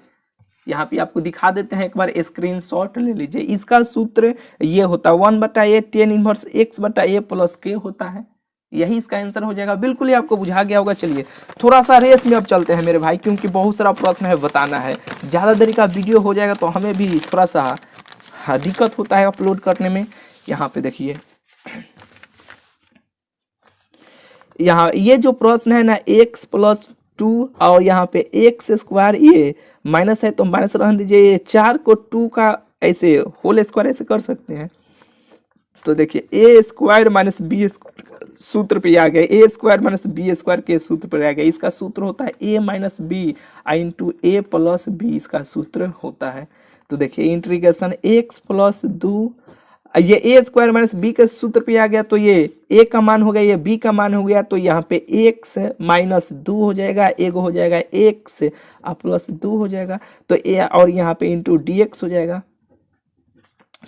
[SPEAKER 1] यहाँ पे आपको दिखा देते हैं, एक बार स्क्रीनशॉट ले लीजिए। इसका सूत्र ये होता है 1/a tan inverse x/a plus के होता है, यही इसका आंसर हो जाएगा। बिल्कुल ही आपको बुझा गया होगा। चलिए थोड़ा सा रेस में अब चलते हैं मेरे भाई, क्योंकि बहुत सारा प्रश्न है बताना है, ज़्यादा देरी का वीडियो हो जाएगा तो हमें भी थोड़ा सा दिक्कत होता है अपलोड करने में। यहाँ पे देखिए, यहाँ ये जो प्रश्न है ना, x प्लस 2 और यहाँ पे x², ये माइनस है तो माइनस रहने दीजिए। ये 4 को 2 का ऐसे होल स्क्वायर ऐसे कर सकते हैं। तो देखिए a² माइनस b सूत्र पे आ गया, a² माइनस b² के सूत्र पर आ गया। इसका सूत्र होता है a minus b into a plus b, इसका सूत्र होता है। तो देखिए इंटीग्रेशन x प्लस 2, ये a² माइनस b के सूत्र पे आ गया, तो ये a का मान हो गया, ये b का मान हो गया, तो यहाँ पे x माइनस 2 हो जाएगा, एगो हो जाएगा x प्लस 2 हो जाएगा, तो a और यहाँ पे इंटू dx हो जाएगा।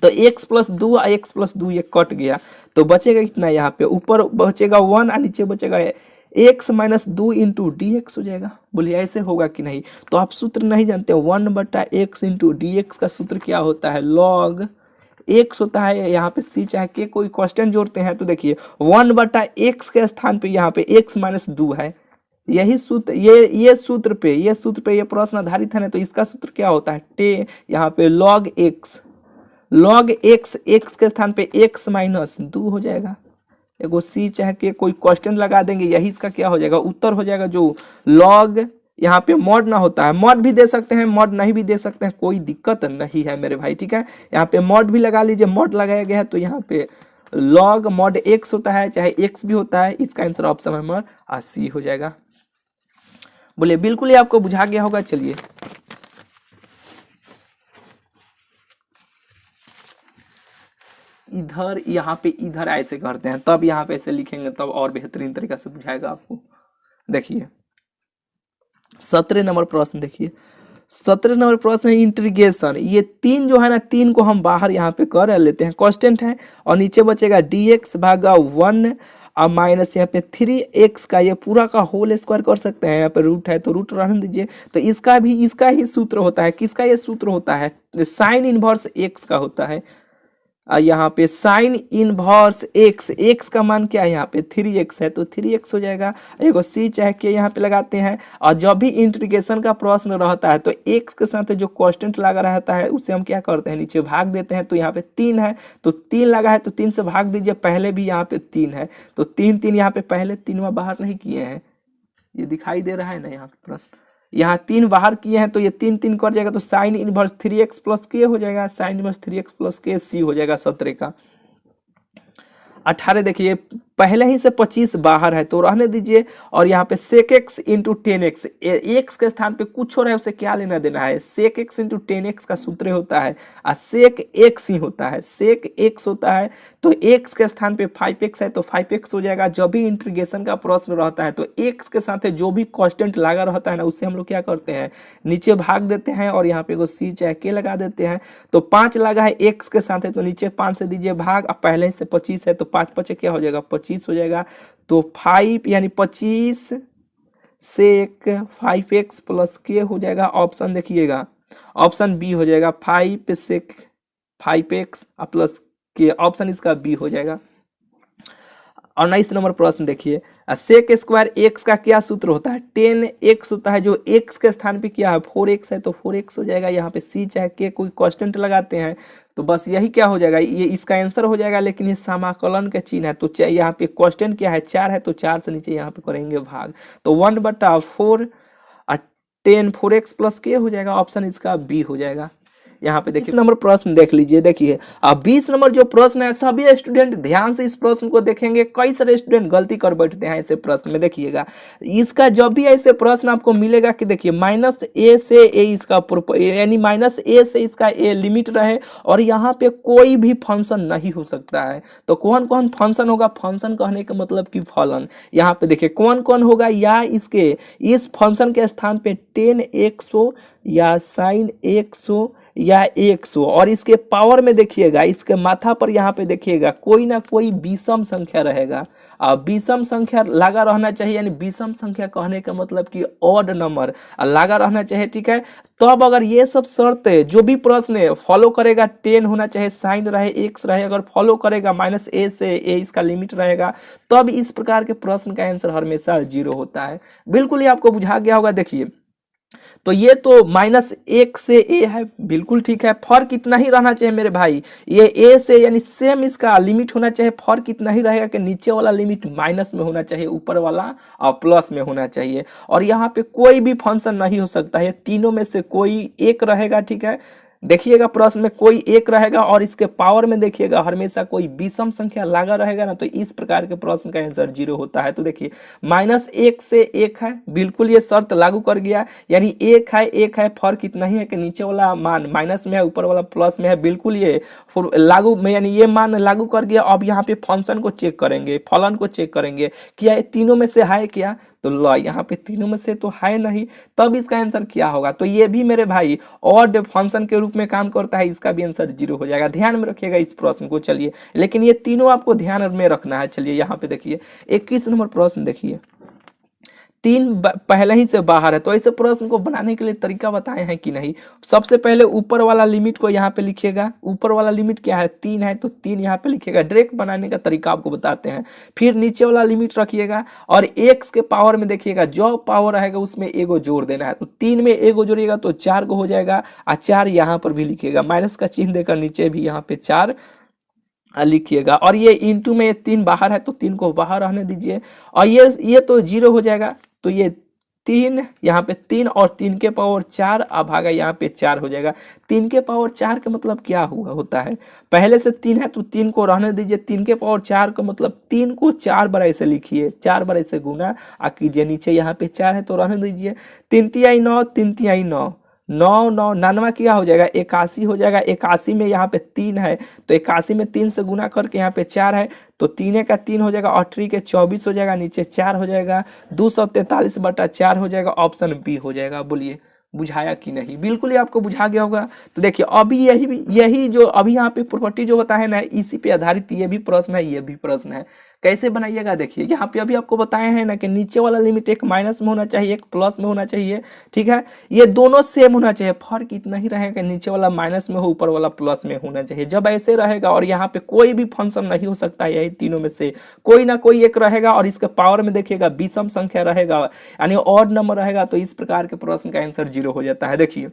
[SPEAKER 1] तो x प्लस 2 और x प्लस 2 ये कट गया, तो बचेगा कितना, यहाँ पे ऊपर बचेगा 1 और नीचे बचेगा x माइनस 2 इंटू dx हो जाएगा। बोलिए ऐसे होगा कि नहीं। तो आप सूत्र नहीं जानते, 1/x इंटू dx का सूत्र क्या होता है, log x होता है। यहाँ पे सी चाहे के कोई क्वेश्चन जोड़ते हैं, तो देखिए 1/x के स्थान पे यहाँ पे x माइनस 2 है, यही सूत्र, ये सूत्र पे ये प्रश्न आधारित है ना, तो इसका सूत्र क्या होता है, यहाँ पे log x x के स्थान पे x माइनस 2 हो जाएगा। एगो सी चाहे के कोई क्वेश्चन लगा देंगे, यही इसका क्या हो जाएगा, उत्तर हो जाएगा। जो log यहाँ पे मॉड ना होता है, मॉड भी दे सकते हैं, मॉड नहीं भी दे सकते हैं, कोई दिक्कत नहीं है मेरे भाई, ठीक है। यहाँ पे मॉड भी लगा लीजिए, मॉड लगाया गया है तो यहाँ पे log मॉड x होता है, चाहे x भी होता है। इसका आंसर ऑप्शन नंबर सी हो जाएगा। बोलिए बिल्कुल ही आपको बुझा गया होगा। चलिए इधर, यहाँ पे इधर ऐसे करते हैं, तब यहाँ पे ऐसे लिखेंगे तब और बेहतरीन तरीका से बुझाएगा आपको। देखिए 17 नंबर प्रश्न, देखिए 17 नंबर प्रश्न है इंटीग्रेशन। ये तीन जो है ना, तीन को हम बाहर यहाँ पे कर लेते हैं, कांस्टेंट है, और नीचे बचेगा dx भागा 1 और माइनस यहाँ पे 3x का, ये पूरा का होल स्क्वायर कर सकते हैं। यहाँ पे रूट है तो रूट रहने दीजिए। तो इसका भी इसका ही सूत्र होता है, किसका ये सूत्र होता है, साइन इनवर्स x का होता है। यहाँ पे साइन इनवर्स x का मान क्या है, यहाँ पे 3x है तो 3x हो जाएगा। एगो सी चाहे के यहाँ पे लगाते हैं। और जब भी इंटीग्रेशन का प्रश्न रहता है तो x के साथ जो कांस्टेंट लगा रहता है उसे हम क्या करते हैं, नीचे भाग देते हैं। तो यहाँ पे 3 है तो 3 लगा है तो 3 से भाग दीजिए, पहले भी यहाँ पे 3 है तो 3 3 यहाँ पे पहले 3वां बाहर नहीं किए हैं, ये दिखाई दे रहा है ना यहाँ पे प्रश्न, यहाँ 3 बाहर किए हैं तो ये 3 3 कर जाएगा, तो साइन इनवर्स 3x प्लस के हो जाएगा, साइन इनवर्स 3x प्लस के सी हो जाएगा 17 का। 18 देखिए पहले ही से 25 बाहर है तो रहने दीजिए। और यहाँ पे sec x into 10x, x के स्थान पे कुछ हो रहा है उसे क्या लेना देना है, sec x इंटू 10x का सूत्र होता है और sec x ही होता है, sec x होता है। तो x के स्थान पे 5x है तो 5x हो जाएगा। जब भी इंटीग्रेशन का प्रश्न रहता है तो x के साथ जो भी कांस्टेंट लगा रहता है ना, उससे हम लोग क्या करते हैं, नीचे भाग देते हैं और यहाँ पे को सी चाहे के लगा देते हैं। तो 5 लगा है x के साथ है तो नीचे 5 से दीजिए भाग, अब पहले से 25 है तो 5 5 क्या हो जाएगा, 25 हो जाएगा। तो 5 यानी 25 सेक 5x प्लस के हो जाएगा। ऑप्शन देखिएगा, ऑप्शन बी हो जाएगा, 5 सेक 5x प्लस के, ऑप्शन इसका बी हो जाएगा। और 19 नंबर प्रश्न देखिए, सेक स्क्वायर x का क्या सूत्र होता है, 10x होता है। जो x के स्थान पे क्या है 4x है तो 4x हो जाएगा। यहाँ पे c चाहे के कोई कांस्टेंट लगाते हैं तो बस यही क्या हो जाएगा, ये इसका आंसर हो जाएगा। लेकिन ये समाकलन का चिन्ह है तो यहाँ पे कांस्टेंट क्या है 4 है तो 4 से नीचे यहाँ पे करेंगे भाग, तो 1/4 10 4x प्लस के हो जाएगा। ऑप्शन इसका बी हो जाएगा। यहाँ पे देखिए 20 नंबर प्रश्न देख लीजिए। देखिए अब 20 नंबर जो प्रश्न है, सभी स्टूडेंट ध्यान से इस प्रश्न को देखेंगे। कई सारे स्टूडेंट गलती कर बैठते हैं ऐसे प्रश्न में। देखिएगा इसका जब भी ऐसे प्रश्न आपको मिलेगा कि देखिए -a से a इसका यानी -a से इसका a लिमिट रहे और यहाँ पे कोई भी फंक्शन नहीं हो सकता है, तो कौन कौन फंक्शन होगा, फंक्शन कहने का मतलब कि फलन। यहाँ पे देखिए कौन कौन होगा, या इसके इस फंक्शन के स्थान पे 10x हो या sin x हो या 100, और इसके पावर में देखिएगा, इसके माथा पर यहाँ पे देखिएगा कोई ना कोई विषम संख्या रहेगा। अब विषम संख्या लगा रहना चाहिए, यानी विषम संख्या कहने का मतलब कि ऑड नंबर लगा रहना चाहिए, ठीक है। तब अगर ये सब शर्त जो भी प्रश्न फॉलो करेगा, 10 होना चाहिए, साइन रहे, x रहे, अगर फॉलो करेगा -a से a इसका लिमिट रहेगा, तब इस प्रकार के प्रश्न का आंसर हमेशा 0 होता है। बिल्कुल ही आपको बुझा गया होगा। देखिए तो ये तो -1 से a है, बिल्कुल ठीक है। फर्क इतना ही रहना चाहिए मेरे भाई, ये a से यानी सेम इसका लिमिट होना चाहिए। फर्क इतना ही रहेगा कि नीचे वाला लिमिट माइनस में होना चाहिए, ऊपर वाला और प्लस में होना चाहिए। और यहाँ पे कोई भी फंक्शन नहीं हो सकता है, तीनों में से कोई एक रहेगा, ठीक है। देखिएगा प्रश्न में कोई एक रहेगा और इसके पावर में देखिएगा हमेशा कोई विषम संख्या लगा रहेगा ना, तो इस प्रकार के प्रश्न का आंसर 0 होता है। तो देखिए -1 से 1 है, बिल्कुल ये शर्त लागू कर गया, यानी 1 है, फर्क इतना ही है कि नीचे वाला मान माइनस में है, ऊपर वाला प्लस में है। बिल्कुल ये लागू में, यानी ये मान लागू कर गया। अब यहाँ पे फंक्शन को चेक करेंगे, फलन को चेक करेंगे, क्या ये तीनों में से है क्या, तो लो यहाँ पे तीनों में से तो है नहीं, तब इसका आंसर क्या होगा। तो ये भी मेरे भाई ऑड फंक्शन के रूप में काम करता है, इसका भी आंसर 0 हो जाएगा। ध्यान में रखिएगा इस प्रश्न को। चलिए लेकिन ये तीनों आपको ध्यान में रखना है। चलिए यहाँ पे देखिए 21 नंबर प्रश्न देखिए, पहले ही से बाहर है। तो ऐसे प्रश्न को बनाने के लिए तरीका बताए हैं कि नहीं। सबसे पहले ऊपर वाला लिमिट को यहाँ पे लिखिएगा, ऊपर वाला लिमिट क्या है 3 है तो 3 यहाँ पे लिखिएगा। डायरेक्ट बनाने का तरीका आपको बताते हैं। फिर नीचे वाला लिमिट रखिएगा और x के पावर में देखिएगा जो पावर रहेगा उसमें एगो जोड़ देना है। तो 3 में एगो जोड़िएगा तो 4 को हो जाएगा और 4 यहाँ पर भी लिखिएगा, माइनस का चिन्ह देकर नीचे भी यहाँ पे 4 लिखिएगा। और ये इंटू में 3 बाहर है तो 3 को बाहर रहने दीजिए और ये तो 0 हो जाएगा। तो ये 3 यहाँ पे 3 और 3 के पावर 4 अब भागा यहाँ पे 4 हो जाएगा। 3 के पावर 4 का मतलब क्या होता है, पहले से 3 है तो 3 को रहने दीजिए। 3 के पावर 4 का मतलब 3 को 4 बार ऐसे लिखिए, 4 बार ऐसे गुना आ कीजिए। नीचे यहाँ पे 4 है तो रहने दीजिए। 3 तिहाई 9, 3 तिहाई 9, 9 9 99 क्या हो जाएगा 81 हो जाएगा। 81 में यहाँ पे 3 है तो 81 में 3 से गुना करके यहाँ पे 4 है तो 3 का 3 हो जाएगा और 3 के 24 हो जाएगा, नीचे 4 हो जाएगा। 243/4 हो जाएगा, ऑप्शन बी हो जाएगा। बोलिए बुझाया कि नहीं, बिल्कुल ही आपको बुझा गया होगा। तो देखिए अभी यही जो अभी यहाँ पे प्रॉपर्टी जो बताए ना इसी पे आधारित ये भी प्रश्न है, ये भी प्रश्न है। कैसे बनाइएगा देखिए, यहाँ पे अभी आपको बताए हैं ना कि नीचे वाला लिमिट एक माइनस में होना चाहिए, एक प्लस में होना चाहिए, ठीक है। ये दोनों सेम होना चाहिए, फर्क इतना ही रहेगा नीचे वाला माइनस में हो ऊपर वाला प्लस में होना चाहिए। जब ऐसे रहेगा और यहाँ पे कोई भी फंक्शन नहीं हो सकता, यही तीनों में से कोई ना कोई एक रहेगा और इसके पावर में देखिएगा विषम संख्या रहेगा यानी ऑड नंबर रहेगा, तो इस प्रकार के प्रश्न का आंसर 0 हो जाता है। देखिए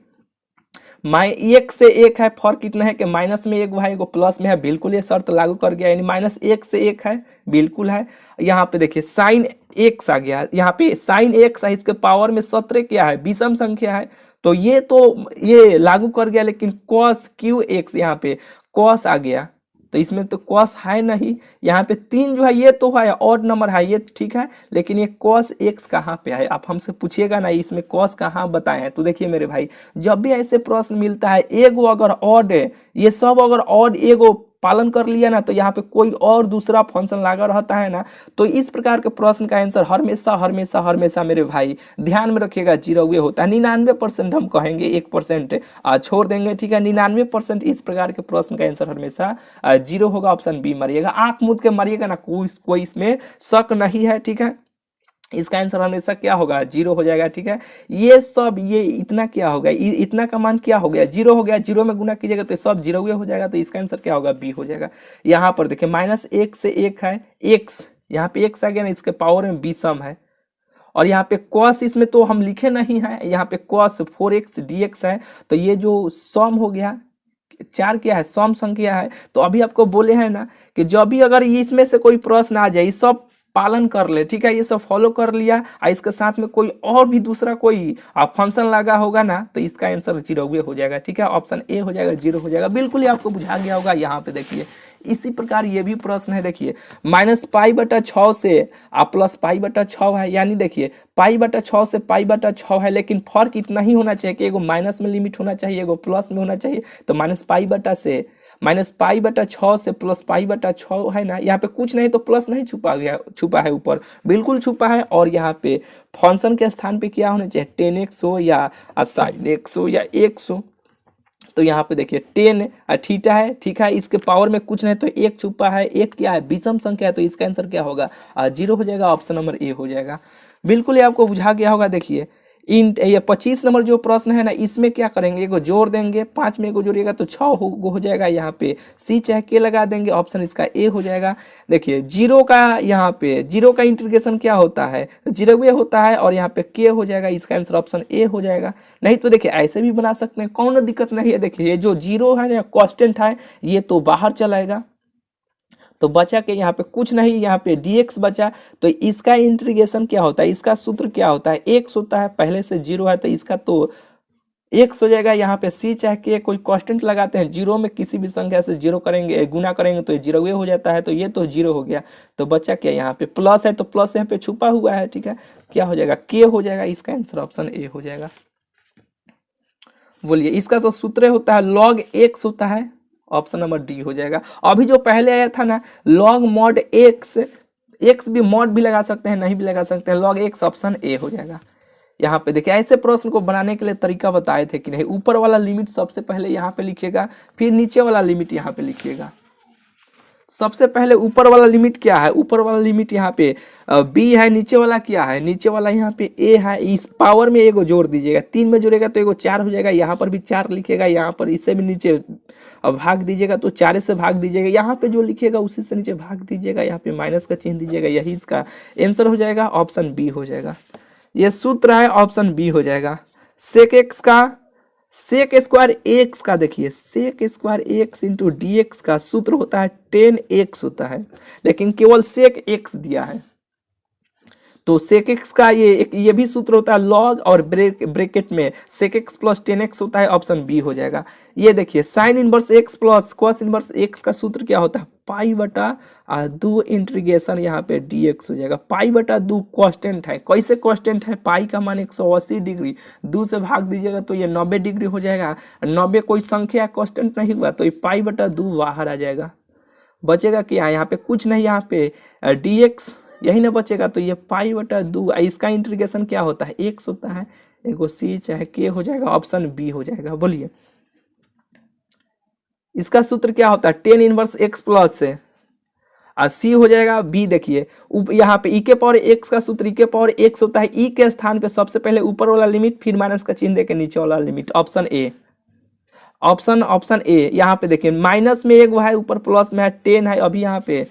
[SPEAKER 1] एक से एक है, फर्क इतना है कि माइनस में एक है एगो प्लस में है, बिल्कुल ये शर्त लागू कर गया, यानी माइनस 1 से 1 है, बिल्कुल है। यहाँ पे देखिए साइन एक्स आ गया, यहाँ पे साइन एक्स है, इसके पावर में 17 क्या है विषम संख्या है तो ये लागू कर गया। लेकिन कॉस क्यू एक्स यहाँ पे कॉस आ गया तो इसमें तो कॉस है नहीं। यहाँ पे 3 जो है ये तो है ऑड नंबर है, ये ठीक है, लेकिन ये कॉस एक्स कहाँ पे है, आप हमसे पूछिएगा ना इसमें कॉस कहाँ बताए हैं। तो देखिए मेरे भाई जब भी ऐसे प्रश्न मिलता है एगो अगर ऑड है, ये सब अगर ऑड एगो पालन कर लिया ना तो यहाँ पे कोई और दूसरा फंक्शन लगा रहता है ना, तो इस प्रकार के प्रश्न का आंसर हमेशा हमेशा हमेशा मेरे भाई ध्यान में रखिएगा 0 होता है। 99% हम कहेंगे, 1% छोड़ देंगे, ठीक है। 99% इस प्रकार के प्रश्न का आंसर हमेशा 0 होगा, ऑप्शन बी मारिएगा, आंख मूंद के मारिएगा ना, कोई इसमें शक नहीं है, ठीक है। इसका आंसर हमेशा क्या होगा 0 हो जाएगा, ठीक है। ये सब ये इतना क्या होगा, इतना का मान क्या हो गया 0 हो गया, 0 में गुना कीजिएगा तो सब 0 हो जाएगा, तो इसका आंसर क्या होगा बी हो जाएगा। यहाँ पर देखिए माइनस 1 से 1 है एक्स, यहाँ पे एक्स आ गया ना, इसके पावर में विषम है। और यहाँ पे कॉस इसमें तो हम लिखे नहीं है, यहाँ पे कॉस 4x dx है, तो ये जो सम हो गया 4 क्या है सम संख्या है। तो अभी आपको बोले हैं ना कि जब भी अगर इसमें से कोई प्रश्न आ जाए सब पालन कर ले, ठीक है, ये सब फॉलो कर लिया और इसके साथ में कोई और भी दूसरा कोई फंक्शन लगा होगा ना तो इसका आंसर 0 हो जाएगा, ठीक है, ऑप्शन ए हो जाएगा, 0 हो जाएगा। बिल्कुल ही आपको बुझा गया होगा। यहाँ पे देखिए इसी प्रकार ये भी प्रश्न है, देखिए -π/6 से प्लस π/6 है, यानी देखिए π/6 से π/6 है, लेकिन फर्क इतना ही होना चाहिए कि एगो माइनस में लिमिट होना चाहिए, एगो प्लस में होना चाहिए। तो -π/6 से प्लस π/6 है ना, यहाँ पे कुछ नहीं तो प्लस नहीं छुपा है ऊपर, बिल्कुल छुपा है। और यहाँ पे फंक्शन के स्थान पे क्या होना चाहिए 10x हो या sin x हो या x हो। तो यहाँ पे देखिए 10 थीटा है, ठीक है, इसके पावर में कुछ नहीं तो 1 छुपा है, 1 क्या है विषम संख्या है, तो इसका आंसर क्या होगा 0 हो जाएगा, ऑप्शन नंबर ए हो जाएगा। बिल्कुल ही आपको बुझा गया होगा। देखिए ये 25 नंबर जो प्रश्न है ना इसमें क्या करेंगे, एगो जोड़ देंगे, 5 में एगो जोड़िएगा तो 6 हो जाएगा। यहाँ पे सी चाहे के लगा देंगे, ऑप्शन इसका ए हो जाएगा। देखिए 0 का यहाँ पे 0 का इंटीग्रेशन क्या होता है 0 होता है और यहाँ पे के हो जाएगा, इसका आंसर ऑप्शन ए हो जाएगा। नहीं तो देखिए ऐसे भी बना सकते हैं, कौन दिक्कत नहीं है। देखिए ये जो 0 है ना कांस्टेंट है ये तो बाहर चलाएगा, तो बचा के यहाँ पे कुछ नहीं, यहाँ पे dx बचा, तो इसका इंटीग्रेशन क्या होता है, इसका सूत्र क्या होता है x होता है, पहले से 0 है तो इसका तो x हो जाएगा। यहाँ पे c चाहे के कोई कांस्टेंट लगाते हैं, 0 में किसी भी संख्या से 0 करेंगे गुना करेंगे तो ये 0 हो जाता है, तो ये तो 0 हो गया। तो बचा क्या यहाँ पे प्लस है तो प्लस यहाँ पे छुपा हुआ है, ठीक है, क्या हो जाएगा के हो जाएगा, इसका आंसर ऑप्शन ए हो जाएगा। बोलिए इसका तो सूत्र होता है log x होता है, ऑप्शन नंबर डी हो जाएगा। अभी जो पहले आया था ना log mod x भी mod भी लगा सकते हैं, नहीं भी लगा सकते हैं, log x ऑप्शन ए हो जाएगा। यहाँ पे देखिए ऐसे प्रश्न को बनाने के लिए तरीका बताए थे कि नहीं। ऊपर वाला लिमिट सबसे पहले यहाँ पे लिखिएगा, फिर नीचे वाला लिमिट यहाँ पे लिखिएगा। सबसे पहले ऊपर वाला लिमिट क्या है, ऊपर वाला लिमिट यहाँ पे बी है, नीचे वाला क्या है, नीचे वाला यहाँ पे ए है। इस पावर में एगो जोड़ दीजिएगा, 3 में जोड़ेगा तो एगो 4 हो जाएगा, यहाँ पर भी 4 लिखेगा, यहाँ पर इससे भी नीचे भाग दीजिएगा तो 4 से भाग दीजिएगा, यहाँ पे जो लिखेगा उसी से नीचे भाग दीजिएगा, यहाँ पे माइनस का चिन्ह दीजिएगा, यही इसका आंसर हो जाएगा, ऑप्शन बी हो जाएगा। ये सूत्र है, ऑप्शन बी हो जाएगा। सेक एक्स का, सेक स्क्वायर एक्स का देखिए, sec square x into d x का सूत्र होता है 10x होता है, लेकिन केवल सेक एक्स दिया है। तो सेक एक्स का ये भी सूत्र होता है लॉग और ब्रैकेट में सेक एक्स प्लस 10x होता है, ऑप्शन बी हो जाएगा। ये देखिए sine inverse x plus cos inverse x का सूत्र क्या होता है, पाई बटा 2 इंटीग्रेशन यहाँ पे dx हो जाएगा। पाई बटा 2 कांस्टेंट है, कैसे कांस्टेंट है, पाई का मान 180 डिग्री, 2 से भाग दीजिएगा तो ये 90 डिग्री हो जाएगा। 90 कोई संख्या कांस्टेंट नहीं हुआ तो ये पाई बटा 2 बाहर आ जाएगा, बचेगा क्या, यहाँ पे कुछ नहीं, यहाँ पे dx यही ना बचेगा, तो ये पाई बटा 2, इसका इंटीग्रेशन क्या होता है, x होता है, एगो c चाहे k हो जाएगा, ऑप्शन बी हो जाएगा। बोलिए इसका सूत्र क्या होता है, 10 इनवर्स x प्लस से और सी हो जाएगा बी। देखिए यहाँ पे ई के पावर एक्स का सूत्र ई के पावर एक्स होता है, ई के स्थान पे सबसे पहले ऊपर वाला लिमिट फिर माइनस का चिन्ह देके नीचे वाला limit, option A, option A. यहाँ पे देखिए माइनस में एक है, ऊपर प्लस में है, 10 है, अभी यहाँ पे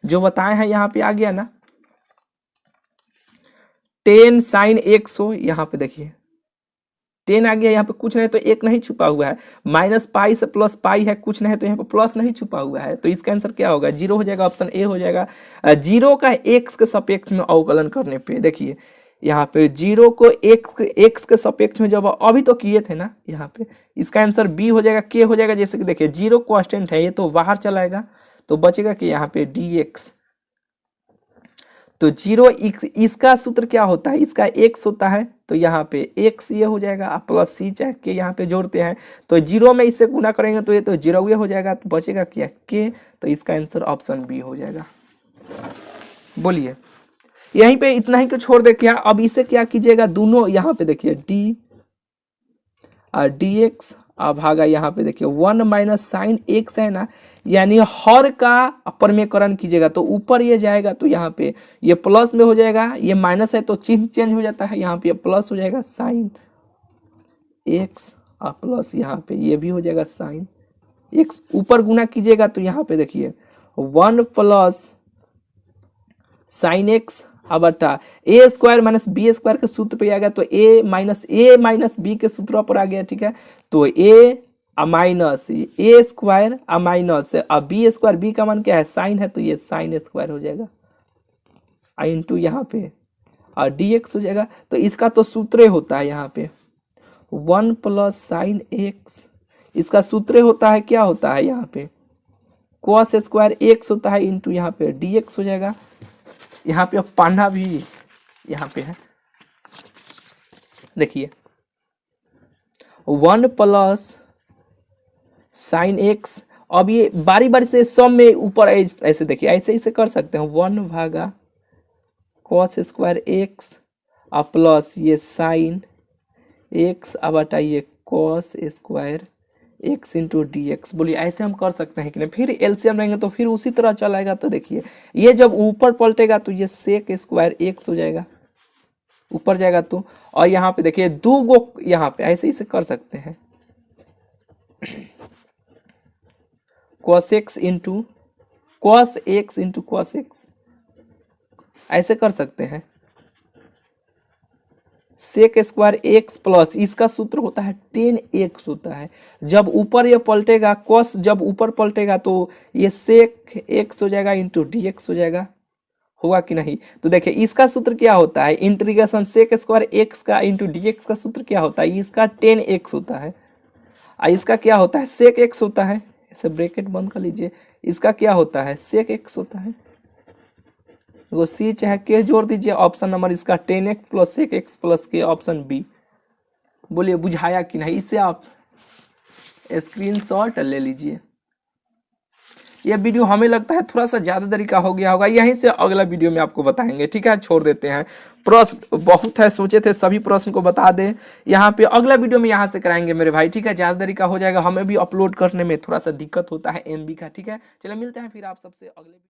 [SPEAKER 1] जो बताए हैं यहाँ पे आ गया ना, 10 साइन एक्स हो, यहाँ पे देखिए 10 आ गया, यहाँ पे कुछ नहीं तो एक नहीं छुपा हुआ है, माइनस पाई से प्लस पाई है, कुछ नहीं तो यहाँ पे प्लस नहीं छुपा हुआ है, तो इसका आंसर क्या होगा, 0 हो जाएगा, ऑप्शन ए हो जाएगा। 0 का एक्स के सापेक्ष में अवकलन करने पे देखिए यहाँ पे 0 को एक्स के सापेक्ष में जब अभी तो किए थे ना, यहाँ पे इसका आंसर बी हो जाएगा, के हो जाएगा। जैसे कि देखिए 0 कांस्टेंट है, ये तो बाहर चलाएगा तो बचेगा कि यहाँ पे dx, तो 0 इसका सूत्र क्या होता है, इसका x होता है, तो यहाँ पे x ये हो जाएगा, प्लस c चाहे के यहाँ पे जोड़ते हैं, तो 0 में इससे गुना करेंगे तो ये तो 0 ये हो जाएगा, तो बचेगा क्या k, तो इसका आंसर ऑप्शन बी हो जाएगा। बोलिए यहीं पे इतना ही को छोड़ दे क्या, अब इसे क्या कीजिएगा, दोनों यहाँ पे देखिए d और dx भागा यहाँ पे देखिए 1 माइनस साइन एक्स है ना, यानी हर का प्रमेयकरण कीजिएगा तो ऊपर ये जाएगा तो यहाँ पे ये प्लस में हो जाएगा, ये माइनस है तो चिन्ह चेंज हो जाता है, यहाँ पे प्लस हो जाएगा साइन एक्स और प्लस यहाँ पे ये भी हो जाएगा साइन एक्स, ऊपर गुना कीजिएगा तो यहाँ पे देखिए 1 प्लस साइन एक्स बटा ए स्क्वायर माइनस बी स्क्वायर के सूत्र पे आ गया, तो ए माइनस बी के सूत्र पर आ गया, ठीक है। तो A minus A square minus B square, B का मान क्या है साइन है, तो ये साइन स्क्वायर हो जाएगा इंटू यहाँ पे और dx हो जाएगा। तो इसका तो सूत्र होता है यहाँ पे 1 प्लस साइन एक्स, इसका सूत्र होता है क्या होता है यहाँ पे cos स्क्वायर एक्स होता है इंटू यहाँ पे dx हो जाएगा। यहाँ पे पढ़ना भी यहाँ पे है, देखिए 1 प्लस साइन एक्स, अब ये बारी बारी से सम में ऊपर ऐसे देखिए ऐसे कर सकते हैं, 1 भागा cos स्क्वायर एक्स और प्लस ये साइन एक्स बटा ये cos square x into d x. बोलिए ऐसे हम कर सकते हैं कि नहीं, फिर एलसीएम लेंगे तो फिर उसी तरह चलाएगा, तो देखिए ये जब ऊपर पलटेगा तो ये सेक स्क्वायर एक्स हो जाएगा, ऊपर जाएगा तो, और यहाँ पे देखिए 2 गो यहाँ पे ऐसे ही से कर सकते हैं cos x into cos x into cos x, ऐसे कर सकते हैं। सेक स्क्वायर एक्स प्लस इसका सूत्र होता है 10x होता है, जब ऊपर ये पलटेगा cos जब ऊपर पलटेगा तो ये सेक x हो जाएगा इंटू dx हो जाएगा, होगा कि नहीं। तो देखिए इसका सूत्र क्या होता है, इंटीग्रेशन सेक स्क्वायर एक्स का इंटू dx का सूत्र क्या होता है, इसका 10x होता है, इसका क्या होता है सेक x होता है, ऐसे ब्रैकेट बंद कर लीजिए, इसका क्या होता है सेक x होता है, वो सी चाहे के जोड़ दीजिए, ऑप्शन नंबर इसका 10x plus sec x plus k, option b. बोलिए बुझाया कि नहीं, इससे आप स्क्रीनशॉट ले लीजिए। ये वीडियो हमें लगता है थोड़ा सा ज़्यादा देरी का हो गया होगा, यहीं से अगला वीडियो में आपको बताएंगे। ठीक है, छोड़ देते हैं, प्रश्न बहुत है, सोचे थे सभी प्रश्न को बता दें, यहाँ पे अगला वीडियो में यहाँ से कराएंगे मेरे भाई। ठीक है, ज़्यादा देरी का हो जाएगा, हमें भी अपलोड करने में थोड़ा सा दिक्कत होता है MB का। ठीक है, चलिए मिलते हैं फिर आप सबसे अगले